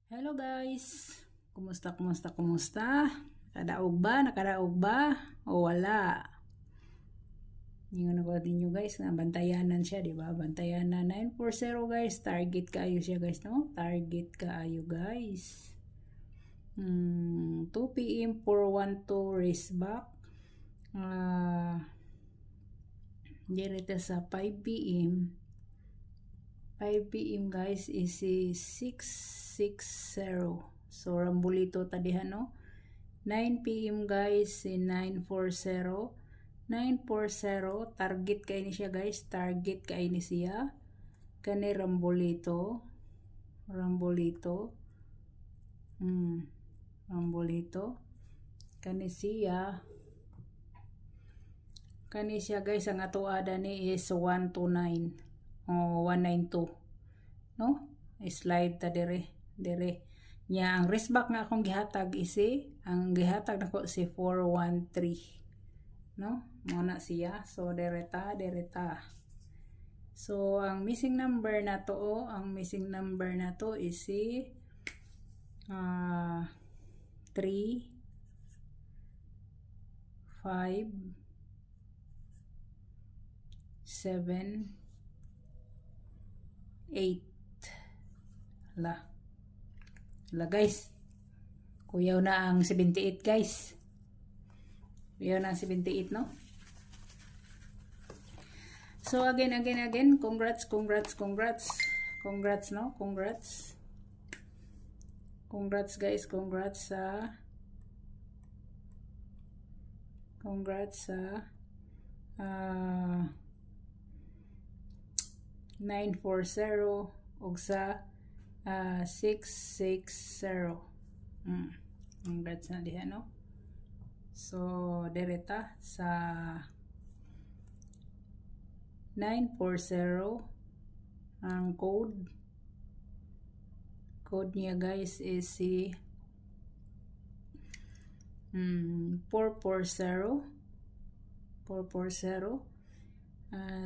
Hello guys! Kumusta? Nakadaog ba? O wala? Yung nakuha ninyo guys, na bantayanan siya, di ba? Bantayanan 940 guys. Target kaayo siya guys, no? Target kaayo guys. 2 PM 412 race back. Direta sa 5 PM. 5 PM guys is 660. So rambulito tadihan, no? 9 PM guys si 940. 940 target kay ni siya guys, target kay ni siya. Kani rambulito. Rambulito kani siya. Kani siya guys, ang atuada ni is 129. O 192, no? Slide ta dire nya. Ang wrist back nga akong gihatag isi, ang gihatag nako si 413, no? Muna siya. So dereta. So ang missing number na to, is si 3 5 7 8. La guys, kuyaw na ang 78 guys. Kuyaw na ang 78, no? So again, congrats, no? Congrats guys, congrats sa 940 ug sa 660. Congrats na diha, no? So direta sa 940 ang code niya guys is si 440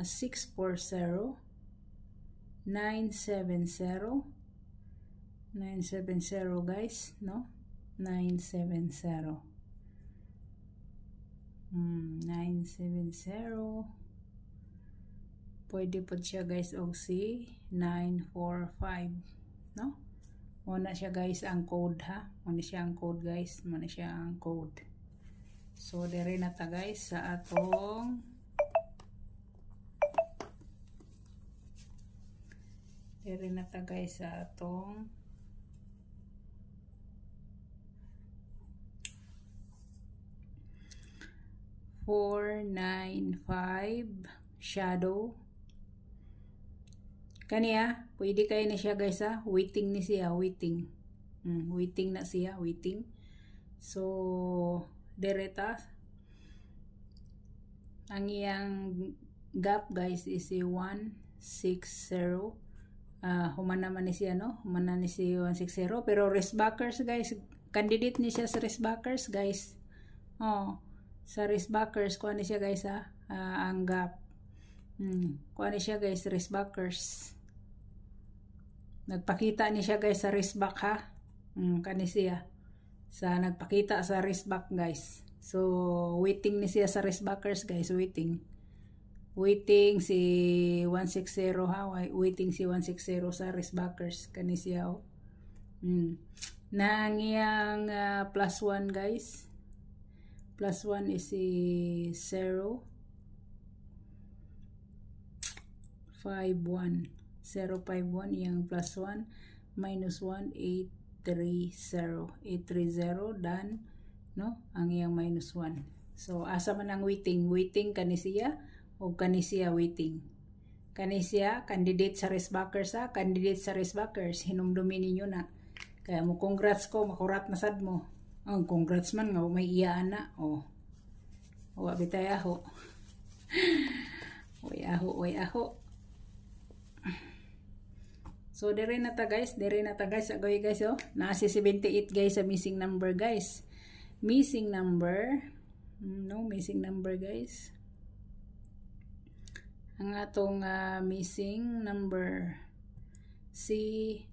640 970 guys, no? 970 pwede po siya guys og si 945, no? Muna siya guys ang code, ha? Muna siya ang code guys, so dire na ta guys sa atong 495 shadow. Kaniya, pwede kayo na siya guys, ha? Waiting ni siya, waiting na siya. So direta ang iyang gap guys is 160. Humana man ni siya, no? Humana ni siya 160, pero wrist backers guys, candidate ni siya sa wrist backers guys. Sa wrist backers kuha ni siya guys, ha? Ang gap kuha ni siya guys, wrist backers. Nagpakita ni siya guys sa wrist back, ha? Kani siya sa nagpakita sa wrist back guys. So waiting ni siya sa wrist backers guys, waiting si 160, ha? Waiting si 160 sa wrist backers. Kani siya, oh. Na ang iyang +1 guys, +1 is si 051 yung +1 -1 830 dan, no? Ang iyang -1. So asa man ang waiting kani siya o kani siya waiting. Kani siya candidate sa wrist backers, ha? Candidate sa wrist backers, hinumdumi ninyo na. Kaya mo congrats ko, makurat na sad mo. Ang congrats man nga may iyaan na. Wa bitay aho. Way aho. So dire na ta guys, agoy guys, oh. Nasi 78 guys sa missing number guys. Missing number guys. Ang atong missing number si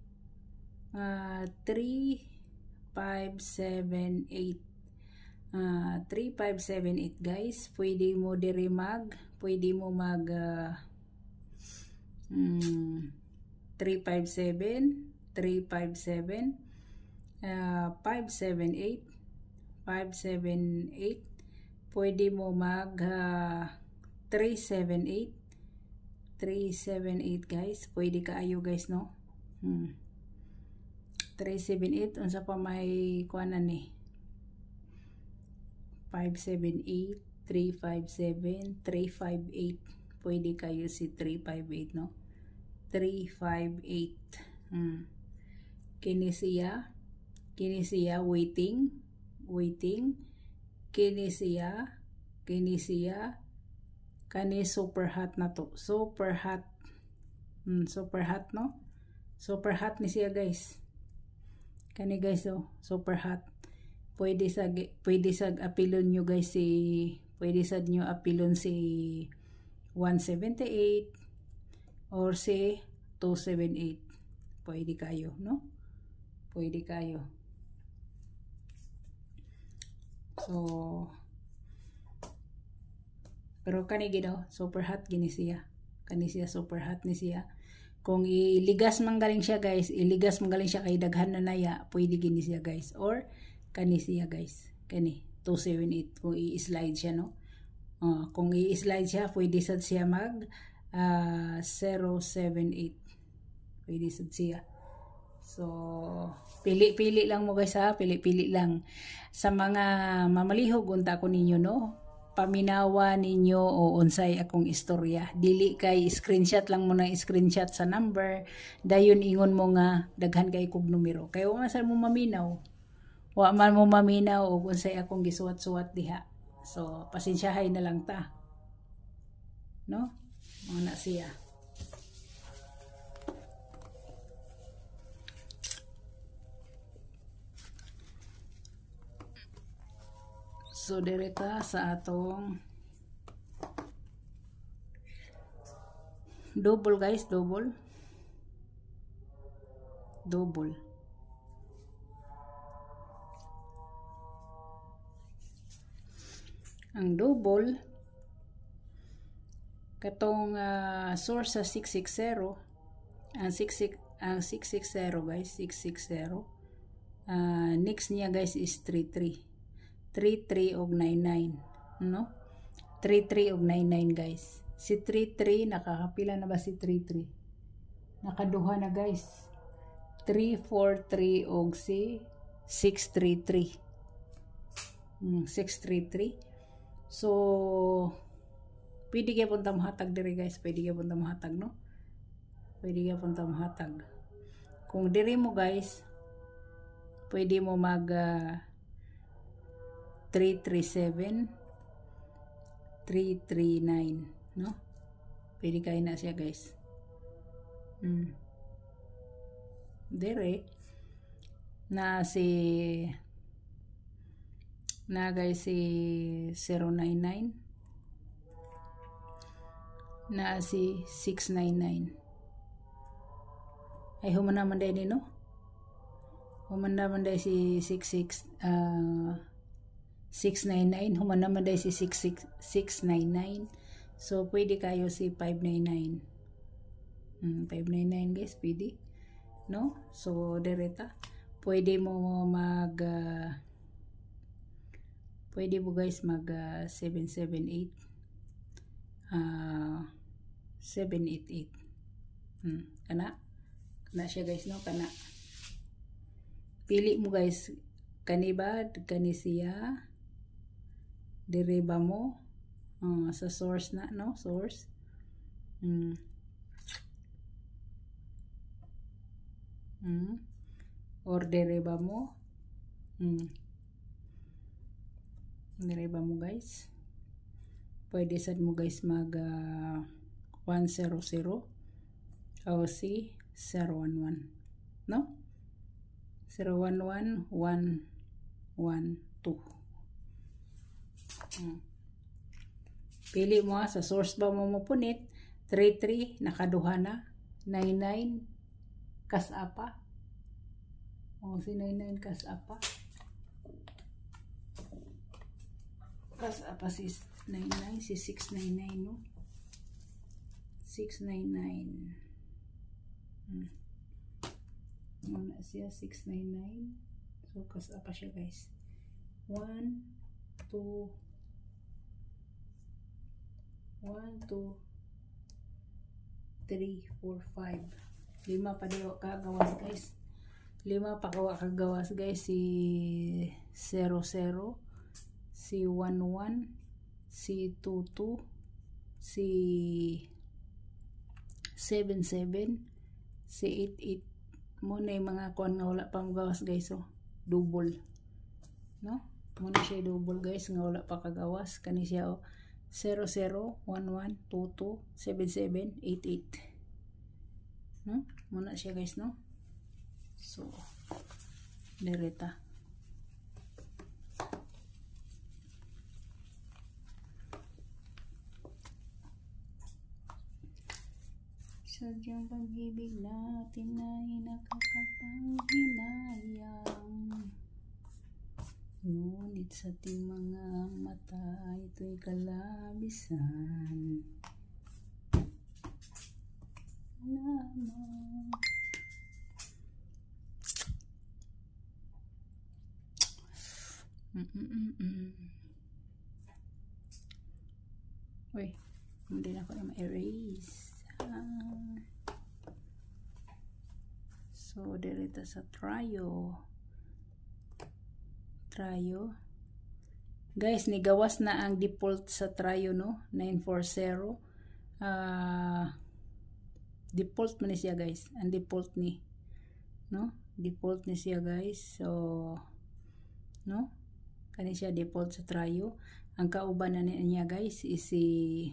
3578. 3578 guys. Pwede mo diri pwede mo mag 357, 578, 578. Pwede mo mag 378, 378 guys. Pwede kaayo guys, no? 378 unsa pa may kuanan ni 578, 357, 358. Pwede kayo si 358, no? 358. Kini siya waiting. Kini siya kani super hot na to. Super hot, no? Super hot ni siya guys. Kani guys, oh, super hot. Pwede sa apilon nyo guys pwede sa nyo apilon si 178 or si 278. Pwede kayo, no? Pwede kayo. So pero kani gino super hot gini siya. Kani siya super hot ni siya. Kung iligas man galing siya guys, kay daghan na naya, pwede gini siya guys. Or kani siya guys, kani 278 kung i-slide siya, no? Kung i-slide siya, pwede sad siya mag 078. Pwede sad siya. So pili-pili lang mo guys, ha, pili-pili lang. Sa mga mamalihog unta ko ninyo, no? Paminawa ninyo o unsay akong istorya. Dili kay screenshot lang mo ng screenshot sa number, dayon ingon mo nga daghan kay kog numero. Kay wa man mo maminaw. Wa man mo maminaw o unsay akong gisuwat-suwat diha. So pasensyahay na lang ta. No? Ana siya. So direta sa atong double guys, double. Ang double katong source sa 660, ang 660 guys, 660. Next niya guys is 33 og 99, no? 33 og 99 guys. Si 33 nakakapila na ba si 33? Nakaduha na guys. 343 og si 633. 633. So pwede kaya punta mahatag diri guys, pwede kaya punta mahatag, no? Pwede kaya punta mahatag. Kung diri mo guys, pwede mo mag 337, 339, no? Pwede kayo na siya guys. Dere na guys si 099, na si 699. Ay human naman din, no? Human naman din si 699, human naman din si 699. So pwede kayo si 599. 599 guys, pwede, no? So direta pwede mo mag pwede mo guys mag 778, 788. Kana siya guys, no? Kana pili mo guys, kani ba kani siya, dire ba mo sa source na, no? Source. Or dire ba mo, dire ba mo guys, pwede sad mo guys mag 100 o si 011, no? 011 112. Pili mo sa source ba mo mapunit. 33 nakaduha na, 99 kasapa, kung si 99 kas apa. Kas apa si 99, si 699 no? 699. Muna siya 699. So kas apa siya guys? 1 2 3 4 5. 5 pa diwa kagawas guys. 5 pa kagawas guys. Si 00, si 11, si 22, si 77, si 88. Muna yung mga kuan nga wala pang gawas guys. So double no, muna siya double guys nga wala pa kagawas. Kani siya 00, 11, 22, 77, 88 no, muna siya guys no. So direta sadyang pag-ibig natin ay nakakapanghinayang, ngunit sa ating mga mata ito'y kalabisan lamang. Uy, hindi na ako na ma-erase. So, direta sa Trio. Guys, nigawas na ang default sa Trio, no? 940. Default man siya, guys. Ang default ni. No? Default ni siya, guys. So, no? Kani siya default sa Trio. Ang kauban na niya, guys, is si...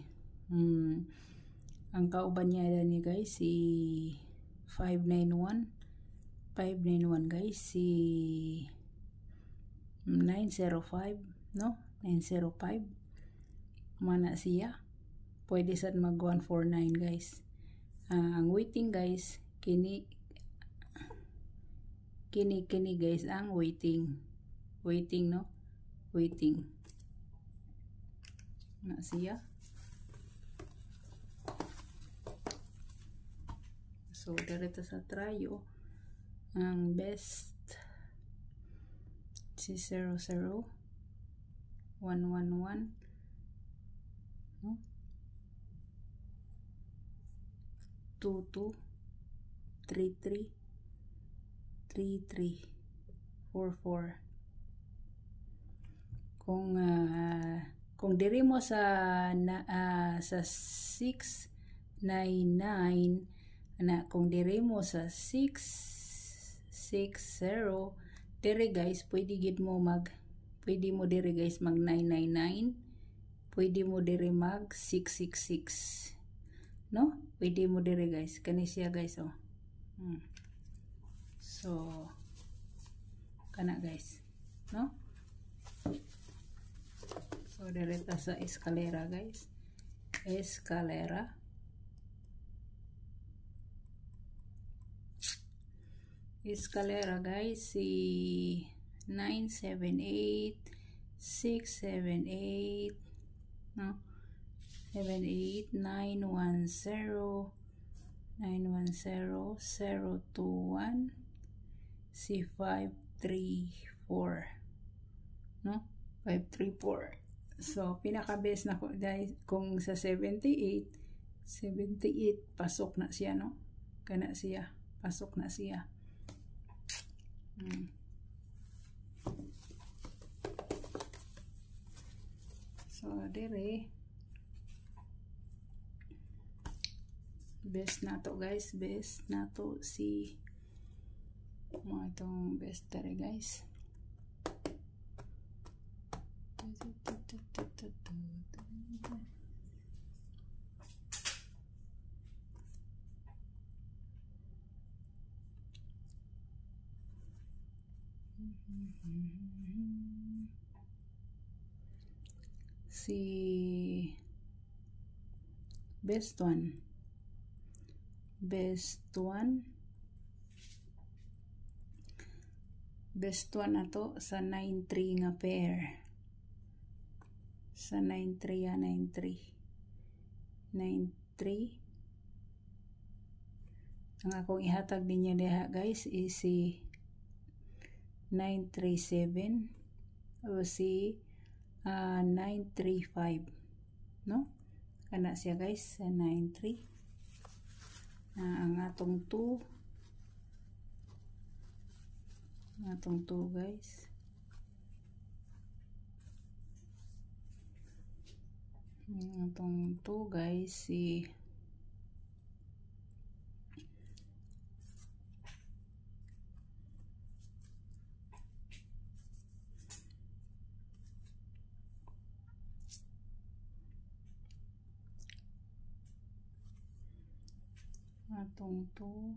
ang kauban niya ni guys, si 591 guys, si 905 no, 905 mana siya, pwede sad mag 149 guys. Ang waiting guys, kini guys ang waiting no, waiting na siya. So, dirito sa Trio, ang best si 00, 111, no? 22, 33, 33, 44. Kung diri mo sa 699 na, kung diri mo sa 660 diri guys, pwede mo diri guys mag 999, pwede mo diri mag 666 no, pwede mo diri guys. Kani siya guys oh. So kana guys no. So direta sa escalera guys, escalera guys, si 978, 678 no, 78, 910, 021, si 534 no, 534. So pinaka best na ko guys kung sa 78 pasok na siya no, kana siya, pasok na siya. So dire best na to guys, best na to si mga itong best dire guys. Si best one Best one na to sa 9-3 nga pair. Sa 9-3 ya, 9-3. 9-3. Ang akong ihatag ninyo diha guys is si 9-3-7 o si 9-3-5. No? Kana siya guys sa 9-3. Ang atong 2. Atong 2 guys. Atong 2 guys si atong 2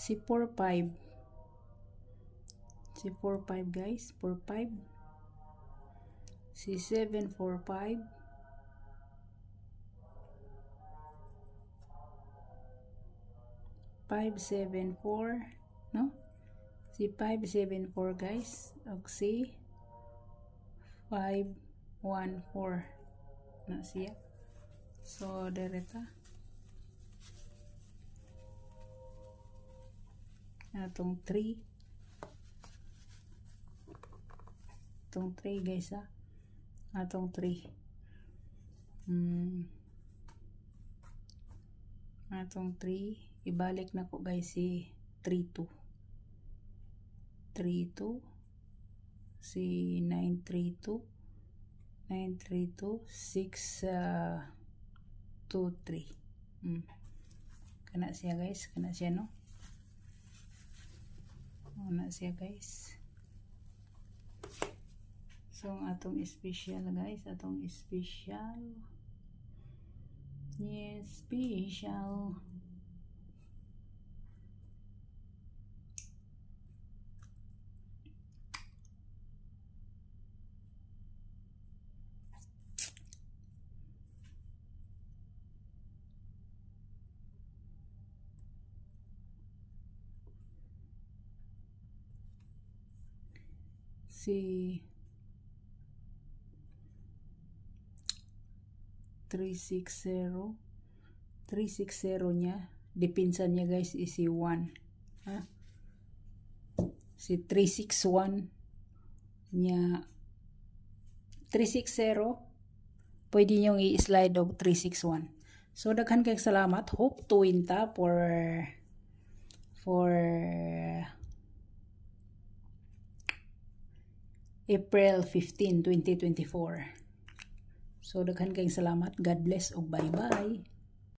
si 4-5. Si 4-5 guys, 4-5. Si 7-4-5. Five, 7, 4, no? Si 5, 7, 4 guys. O si 5, 1, 4 na siya. So, dereta. Atong 3. Atong 3 guys ha. Atong 3. Atong 3. Ibalik na ko guys si 3-2. 3-2. Si 9-3-2. 9-3-2. 6-2-3. Kana siya guys. Kana siya no. Kana siya guys. So atong special guys. Atong special. Yes, special. Si 360 niya, dipinsan niya guys is si 1 ha? Si 361 niya, 360 pwede niyong i-slide og 361. So daghan kay salamat, hope to win ta for April 15, 2024. So daghan kayong salamat. God bless ug bye-bye.